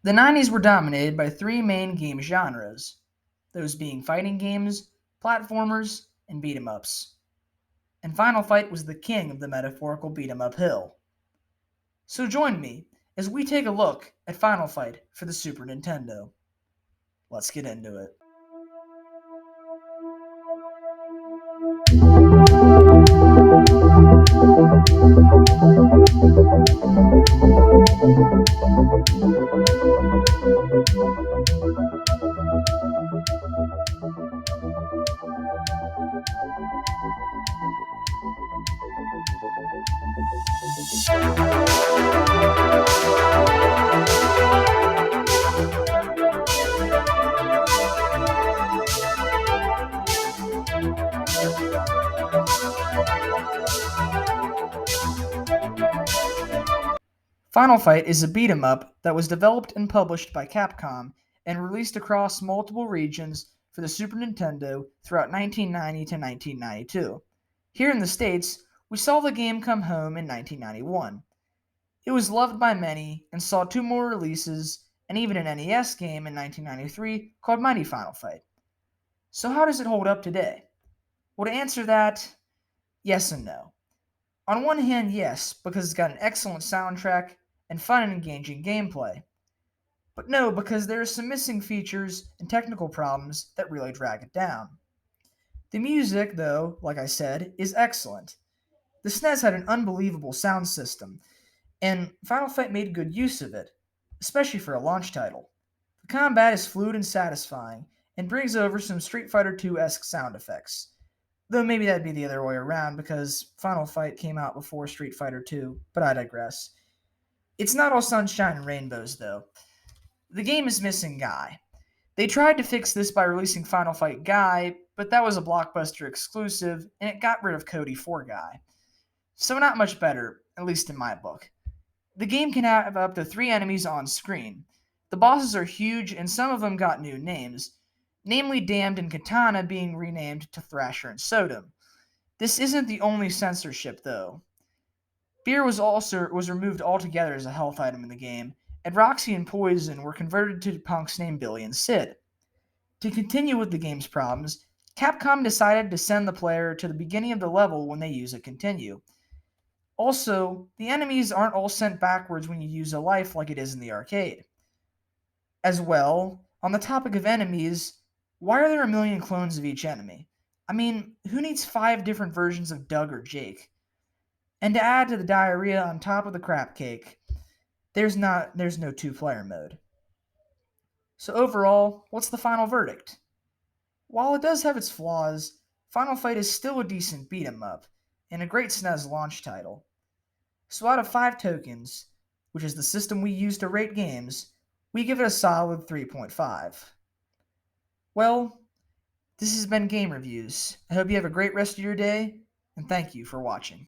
The 90s were dominated by three main game genres, those being fighting games, platformers, and beat 'em ups. And Final Fight was the king of the metaphorical beat 'em up hill. So join me as we take a look at Final Fight for the Super Nintendo. Let's get into it. Final Fight is a beat 'em up that was developed and published by Capcom and released across multiple regions for the Super Nintendo throughout 1990 to 1992. Here in the States, we saw the game come home in 1991. It was loved by many and saw two more releases and even an NES game in 1993 called Mighty Final Fight. So, how does it hold up today? Well, to answer that, yes and no. On one hand, yes, because it's got an excellent soundtrack and fun and engaging gameplay. But no, because there are some missing features and technical problems that really drag it down. The music, though, like I said, is excellent. The SNES had an unbelievable sound system, and Final Fight made good use of it, especially for a launch title. The combat is fluid and satisfying, and brings over some Street Fighter II-esque sound effects. Though maybe that'd be the other way around because Final Fight came out before Street Fighter II, but I digress. It's not all sunshine and rainbows, though. The game is missing Guy. They tried to fix this by releasing Final Fight Guy, but that was a Blockbuster exclusive, and it got rid of Cody for Guy. So not much better, at least in my book. The game can have up to 3 enemies on screen. The bosses are huge, and some of them got new names, namely Damned and Katana being renamed to Thrasher and Sodom. This isn't the only censorship, though. Beer was removed altogether as a health item in the game, and Roxy and Poison were converted to punks named Billy and Sid. To continue with the game's problems, Capcom decided to send the player to the beginning of the level when they use a continue. Also, the enemies aren't all sent backwards when you use a life like it is in the arcade. As well, on the topic of enemies, why are there a million clones of each enemy? I mean, who needs 5 different versions of Doug or Jake? And to add to the diarrhea on top of the crap cake, there's no 2-player mode. So overall, what's the final verdict? While it does have its flaws, Final Fight is still a decent beat 'em up and a great SNES launch title. So out of 5 tokens, which is the system we use to rate games, we give it a solid 3.5. Well, this has been Game Reviewz. I hope you have a great rest of your day, and thank you for watching.